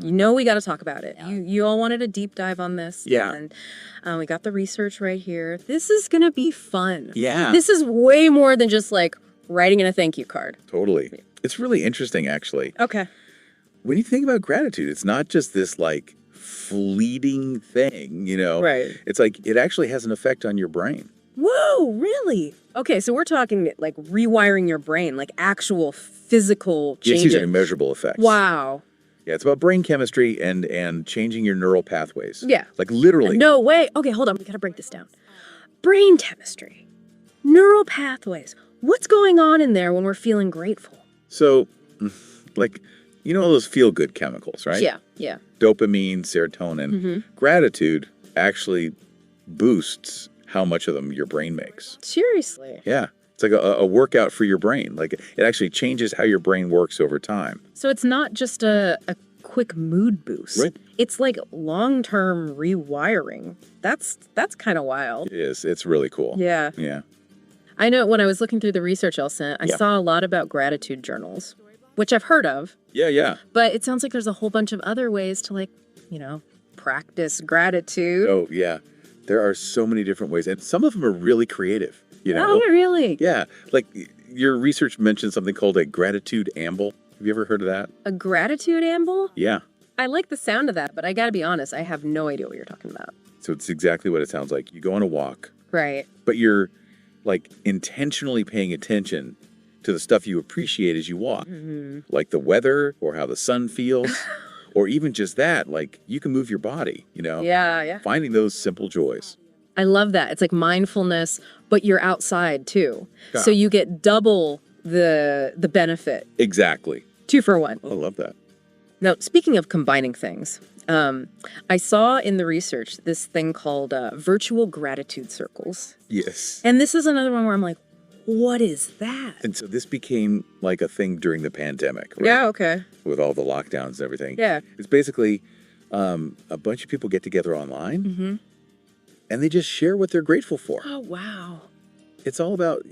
we got to talk about it. You all wanted a deep dive on this. Yeah. And we got the research right here. This is going to be fun. Yeah. This is way more than just like writing in a thank you card. Totally. It's really interesting, actually. Okay. When you think about gratitude, it's not just this like fleeting thing, Right. It's like it actually has an effect on your brain. Whoa, really? Okay, so we're talking like rewiring your brain, like actual physical changes. Yes, these are measurable effects. Wow. Yeah, it's about brain chemistry and changing your neural pathways. Yeah. Like literally. No way. Okay, hold on. We got to break this down. Brain chemistry, neural pathways. What's going on in there when we're feeling grateful? So, like, all those feel-good chemicals, right? Yeah. Dopamine, serotonin. Gratitude actually boosts how much of them your brain makes. Seriously? Yeah. It's like a workout for your brain. Like, it actually changes how your brain works over time. So it's not just a quick mood boost. Right. It's like long-term rewiring. That's kind of wild. It is. It's really cool. Yeah. Yeah. I know when I was looking through the research I sent, I saw a lot about gratitude journals, which I've heard of. Yeah. But it sounds like there's a whole bunch of other ways to like, practice gratitude. Oh, yeah. There are so many different ways. And some of them are really creative, Oh, really? Yeah. Like your research mentioned something called a gratitude amble. Have you ever heard of that? A gratitude amble? Yeah. I like the sound of that, but I got to be honest, I have no idea what you're talking about. So it's exactly what it sounds like. You go on a walk, Right. but you're like intentionally paying attention to the stuff you appreciate as you walk, like the weather or how the sun feels, or even just that, like you can move your body, Yeah. finding those simple joys. I love that. It's like mindfulness, but you're outside too. Yeah. So you get double the benefit. Exactly. 2 for 1. I love that. Now, speaking of combining things, I saw in the research this thing called virtual gratitude circles. Yes. And this is another one where I'm like, what is that? And so this became like a thing during the pandemic, right? Yeah, okay. With all the lockdowns and everything. Yeah. It's basically a bunch of people get together online and they just share what they're grateful for. Oh, wow. It's all about,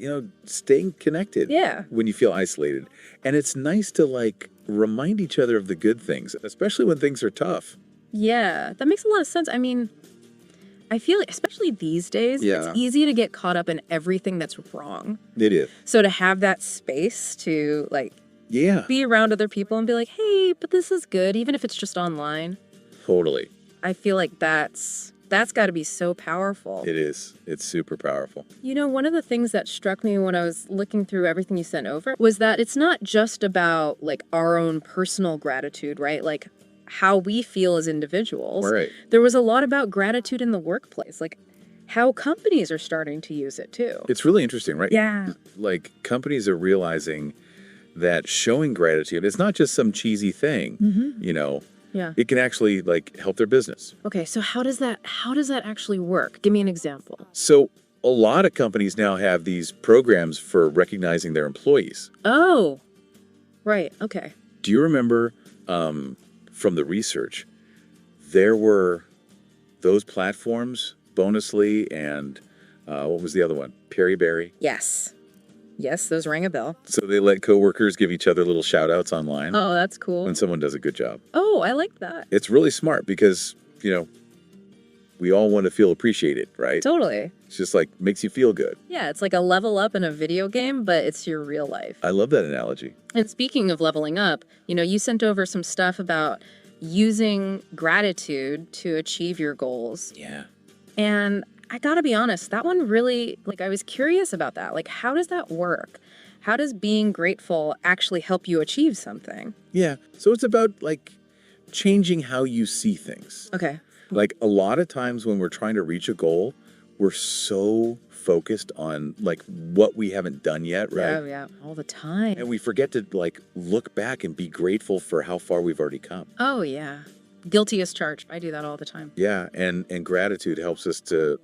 staying connected when you feel isolated. And it's nice to like remind each other of the good things, especially when things are tough. Yeah, that makes a lot of sense. I mean, I feel like, especially these days, it's easy to get caught up in everything that's wrong. It is. So to have that space to like be around other people and be like, hey, but this is good, even if it's just online. Totally. I feel like that's got to be so powerful. It is. It's super powerful. One of the things that struck me when I was looking through everything you sent over was that it's not just about like our own personal gratitude, right? Like how we feel as individuals. Right. There was a lot about gratitude in the workplace, like how companies are starting to use it too. It's really interesting, right? Yeah. Like companies are realizing that showing gratitude is not just some cheesy thing, Yeah. It can actually like help their business. Okay, so how does that actually work? Give me an example. So a lot of companies now have these programs for recognizing their employees. Oh, right. Okay. Do you remember from the research, there were those platforms, Bonusly and what was the other one? Perryberry. Yes. Yes, those rang a bell. So they let coworkers give each other little shout outs online Oh, that's cool. when someone does a good job. Oh, I like that. It's really smart because, we all want to feel appreciated, right? Totally. It's just like makes you feel good. Yeah, it's like a level up in a video game, but it's your real life. I love that analogy. And speaking of leveling up, you sent over some stuff about using gratitude to achieve your goals. Yeah. And I gotta be honest, that one really, I was curious about that. Like, how does that work? How does being grateful actually help you achieve something? Yeah. So it's about changing how you see things. Okay. Like a lot of times when we're trying to reach a goal, we're so focused on what we haven't done yet, right? Oh, yeah. All the time. And we forget to look back and be grateful for how far we've already come. Oh, yeah. Guilty as charged. I do that all the time. Yeah. And gratitude helps us to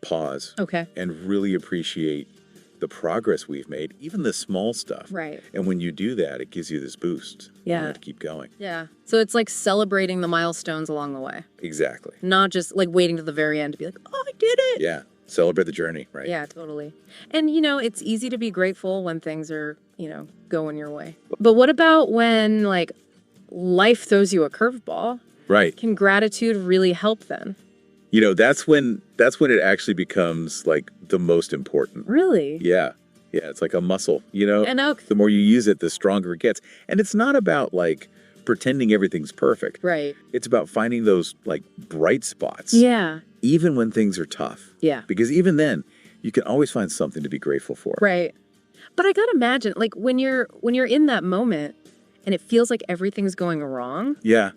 pause. Okay. And really appreciate the progress we've made, even the small stuff. Right. And when you do that, it gives you this boost. Yeah. To keep going. Yeah. So it's like celebrating the milestones along the way. Exactly. Not just waiting to the very end to be like, oh, I did it. Yeah. Celebrate the journey, right? Yeah, totally. And, it's easy to be grateful when things are, going your way. But what about when, life throws you a curveball, Right. can gratitude really help then? You know, that's when it actually becomes like the most important. Really? Yeah. Yeah, it's like a muscle, you know? And now, The more you use it, the stronger it gets. And it's not about like pretending everything's perfect. right. It's about finding those like bright spots, Yeah. even when things are tough. Yeah. Because even then, you can always find something to be grateful for. Right. But I gotta imagine, like when you're in that moment and it feels like everything's going wrong, Yeah.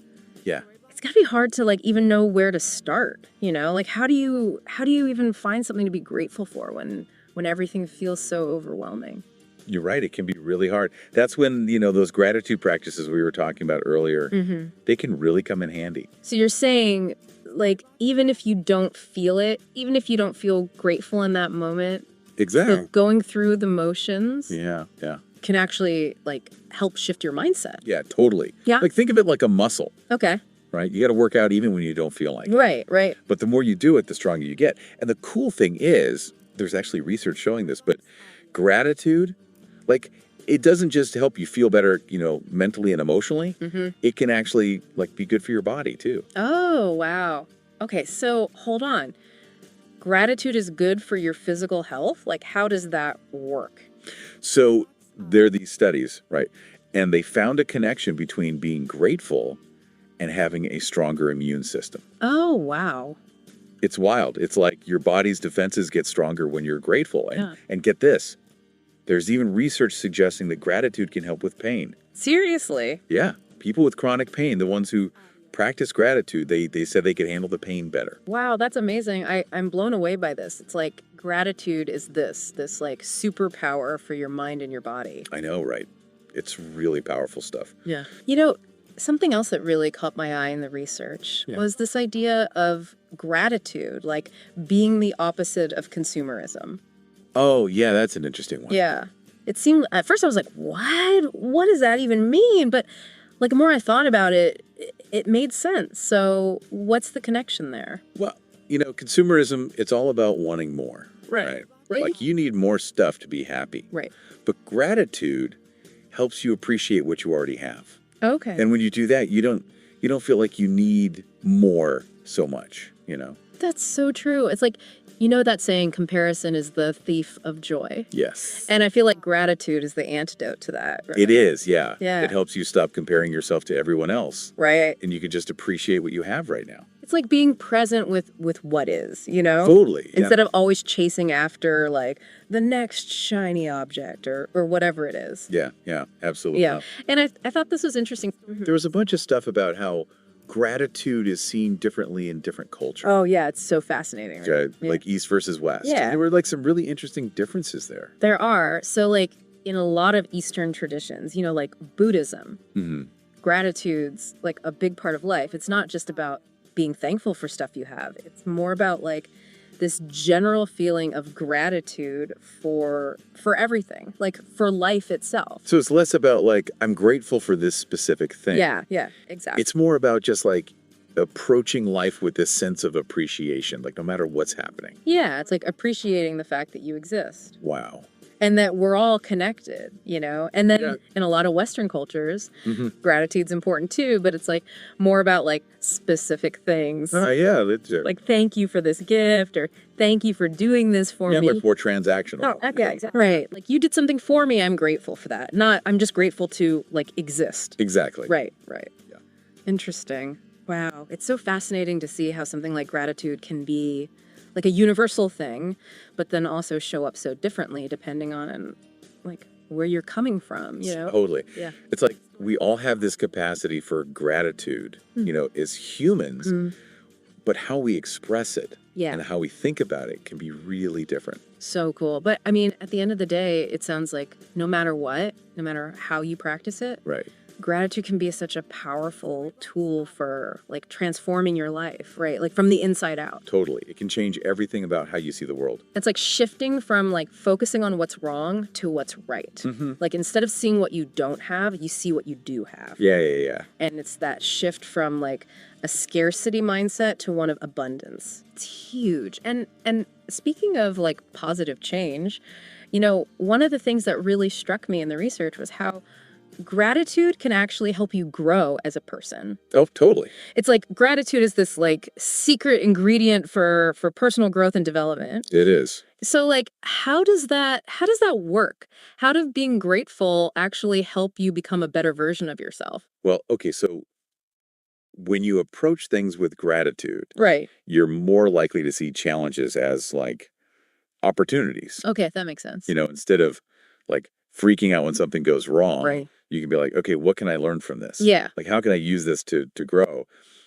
Yeah. it's gotta be hard to like even know where to start, you know? Like how do you even find something to be grateful for when everything feels so overwhelming? You're right. It can be really hard. That's when, you know, those gratitude practices we were talking about earlier, they can really come in handy. So you're saying like even if you don't feel it, even if you don't feel grateful in that moment, Exactly. the going through the motions Yeah. Yeah. can actually like help shift your mindset. Yeah, totally. Yeah. Like think of it like a muscle, Okay. right? You got to work out even when you don't feel like it. Right, right. But the more you do it, the stronger you get. And the cool thing is, there's actually research showing this, but gratitude, like it doesn't just help you feel better, you know, mentally and emotionally. It can actually like be good for your body too. Oh, wow. Okay, so hold on. Gratitude is good for your physical health? Like, how does that work? So there are these studies, right? And they found a connection between being grateful and having a stronger immune system. Oh, wow. It's wild. It's like your body's defenses get stronger when you're grateful. Yeah. And get this, there's even research suggesting that gratitude can help with pain. Seriously? Yeah. People with chronic pain, the ones who practice gratitude, they said they could handle the pain better. Wow, that's amazing. I'm blown away by this. It's like gratitude is this like superpower for your mind and your body. I know, right? It's really powerful stuff. Yeah. You know, something else that really caught my eye in the research was this idea of gratitude, like being the opposite of consumerism. Oh, yeah, that's an interesting one. Yeah. It seemed, at first I was like, what? What does that even mean? But like the more I thought about it, it made sense. So what's the connection there? Well, you know, consumerism, it's all about wanting more. Right. Like you need more stuff to be happy. Right. But gratitude helps you appreciate what you already have. Okay. And when you do that, you don't feel like you need more so much, you know? That's so true. It's like, you know that saying, comparison is the thief of joy. Yes. And I feel like gratitude is the antidote to that. Right? It is, yeah. Yeah. It helps you stop comparing yourself to everyone else. Right. And you can just appreciate what you have right now. It's like being present with what is, you know? Totally. Yeah. Instead of always chasing after like the next shiny object or whatever it is. Yeah, absolutely. Yeah. And I thought this was interesting. There was a bunch of stuff about how gratitude is seen differently in different cultures. Oh, yeah. It's so fascinating. Right? Okay, like East versus West. Yeah. There were like some really interesting differences there. There are. So like in a lot of Eastern traditions, you know, like Buddhism, gratitude's like a big part of life. It's not just about being thankful for stuff you have. It's more about like this general feeling of gratitude for everything, like for life itself. So it's less about like, I'm grateful for this specific thing. Yeah, exactly. It's more about just like approaching life with this sense of appreciation, like no matter what's happening. Yeah, it's like appreciating the fact that you exist. Wow. And that we're all connected, you know? And then in a lot of Western cultures, gratitude's important too, but it's like more about like specific things. Yeah. Like, thank you for this gift, or thank you for doing this for me. much more transactional. Oh, yeah, exactly. Right. Like, you did something for me, I'm grateful for that. Not, I'm just grateful to like exist. Exactly. Right. Yeah. Interesting. Wow. It's so fascinating to see how something like gratitude can be like a universal thing, but then also show up so differently depending on like where you're coming from, you know? Totally. Yeah. It's like we all have this capacity for gratitude, you know, as humans, but how we express it and how we think about it can be really different. So cool. But I mean, at the end of the day, it sounds like no matter what, no matter how you practice it, Right. gratitude can be such a powerful tool for like transforming your life, right? Like from the inside out. Totally. It can change everything about how you see the world. It's like shifting from like focusing on what's wrong to what's right. Like instead of seeing what you don't have, you see what you do have. Yeah. And it's that shift from like a scarcity mindset to one of abundance. It's huge. And speaking of like positive change, you know, one of the things that really struck me in the research was how gratitude can actually help you grow as a person. Oh, totally. It's like gratitude is this like secret ingredient for personal growth and development. It is. So like how does that work? How does being grateful actually help you become a better version of yourself? Well, okay, so when you approach things with gratitude, Right. you're more likely to see challenges as like opportunities. Okay, that makes sense. Instead of like freaking out when something goes wrong, Right. you can be like, okay, what can I learn from this? Yeah. Like, how can I use this to grow?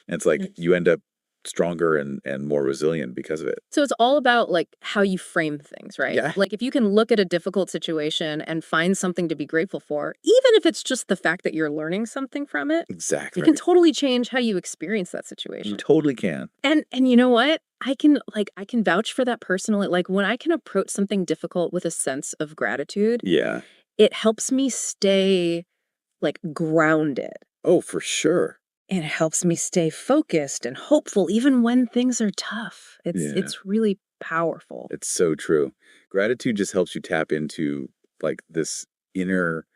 And it's like you end up stronger and more resilient because of it. So it's all about like how you frame things, right? Yeah. Like if you can look at a difficult situation and find something to be grateful for, even if it's just the fact that you're learning something from it, Exactly. it can totally change how you experience that situation. You totally can. And you know what? I can vouch for that personally. Like when I can approach something difficult with a sense of gratitude, Yeah. it helps me stay like grounded. Oh, for sure. And it helps me stay focused and hopeful even when things are tough. It's really powerful. It's so true. Gratitude just helps you tap into like this inner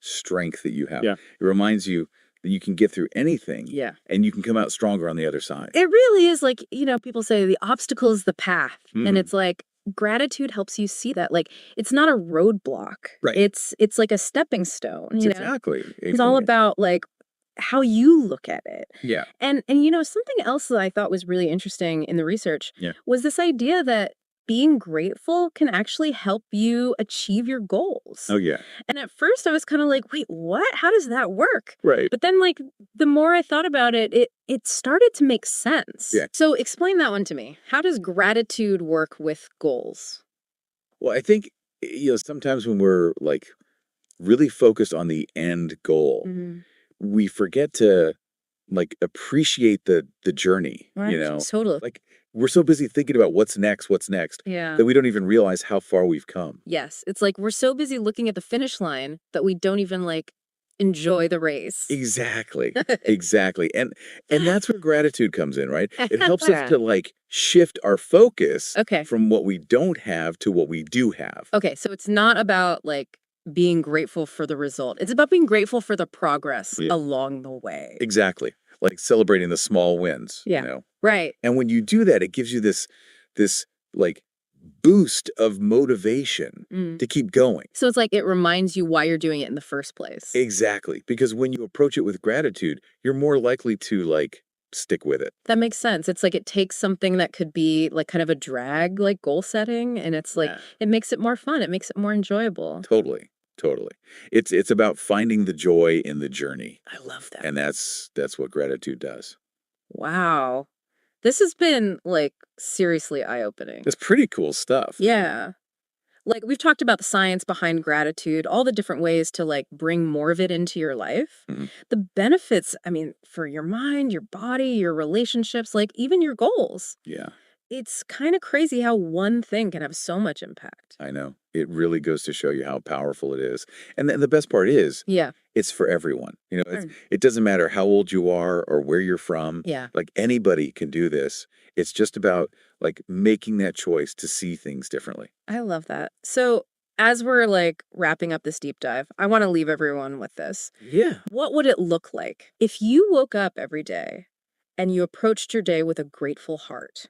strength that you have. Yeah. It reminds you that you can get through anything. Yeah. And you can come out stronger on the other side. It really is like, people say the obstacle is the path. And it's like gratitude helps you see that. Like it's not a roadblock. Right. It's like a stepping stone. Exactly. It's all about like how you look at it. Yeah. And something else that I thought was really interesting in the research was this idea that being grateful can actually help you achieve your goals. Oh, yeah. And at first I was kind of like, wait, what? How does that work? Right. But then like the more I thought about it, it started to make sense. Yeah. So explain that one to me. How does gratitude work with goals? Well, I think, sometimes when we're like really focused on the end goal, we forget to like appreciate the journey, Right. Totally. Like we're so busy thinking about what's next, Yeah. that we don't even realize how far we've come. Yes. It's like we're so busy looking at the finish line that we don't even like enjoy the race. Exactly. Exactly. And that's where gratitude comes in, right? It helps us to like shift our focus from what we don't have to what we do have. Okay, so it's not about like being grateful for the result. It's about being grateful for the progress along the way. Exactly. Like celebrating the small wins, Right. And when you do that, it gives you this like boost of motivation to keep going. So it's like it reminds you why you're doing it in the first place. Exactly. Because when you approach it with gratitude, you're more likely to like stick with it. That makes sense. It's like it takes something that could be like kind of a drag, like goal setting, and it's like it makes it more fun. It makes it more enjoyable. Totally. It's about finding the joy in the journey. I love that. And that's what gratitude does. Wow. This has been like seriously eye-opening. It's pretty cool stuff. Yeah. Like we've talked about the science behind gratitude, all the different ways to like bring more of it into your life. The benefits, I mean, for your mind, your body, your relationships, like even your goals. Yeah. It's kind of crazy how one thing can have so much impact. I know. It really goes to show you how powerful it is. And the best part is, it's for everyone. It doesn't matter how old you are or where you're from. Yeah. Like anybody can do this. It's just about like making that choice to see things differently. I love that. So as we're like wrapping up this deep dive, I want to leave everyone with this. Yeah. What would it look like if you woke up every day and you approached your day with a grateful heart?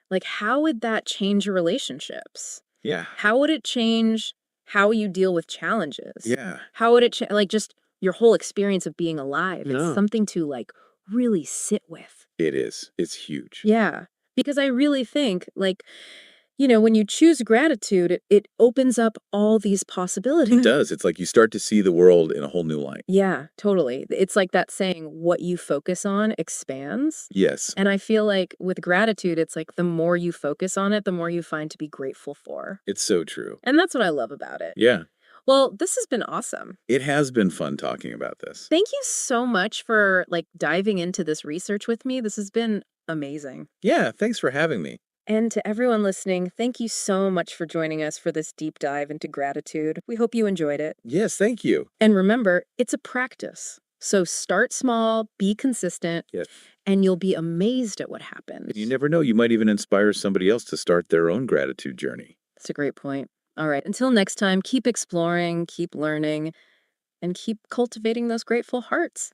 Like, how would that change your relationships? Yeah. How would it change how you deal with challenges? Yeah. How would it like just your whole experience of being alive? It's something to like really sit with. It is. It's huge. Yeah. Because I really think like, when you choose gratitude, it opens up all these possibilities. It does. It's like you start to see the world in a whole new light. Yeah, totally. It's like that saying, what you focus on expands. Yes. And I feel like with gratitude, it's like the more you focus on it, the more you find to be grateful for. It's so true. And that's what I love about it. Yeah. Well, this has been awesome. It has been fun talking about this. Thank you so much for like diving into this research with me. This has been amazing. Yeah, thanks for having me. And to everyone listening, thank you so much for joining us for this deep dive into gratitude. We hope you enjoyed it. Yes, thank you. And remember, it's a practice. So start small, be consistent, and you'll be amazed at what happens. And you never know, you might even inspire somebody else to start their own gratitude journey. That's a great point. All right, until next time, keep exploring, keep learning, and keep cultivating those grateful hearts.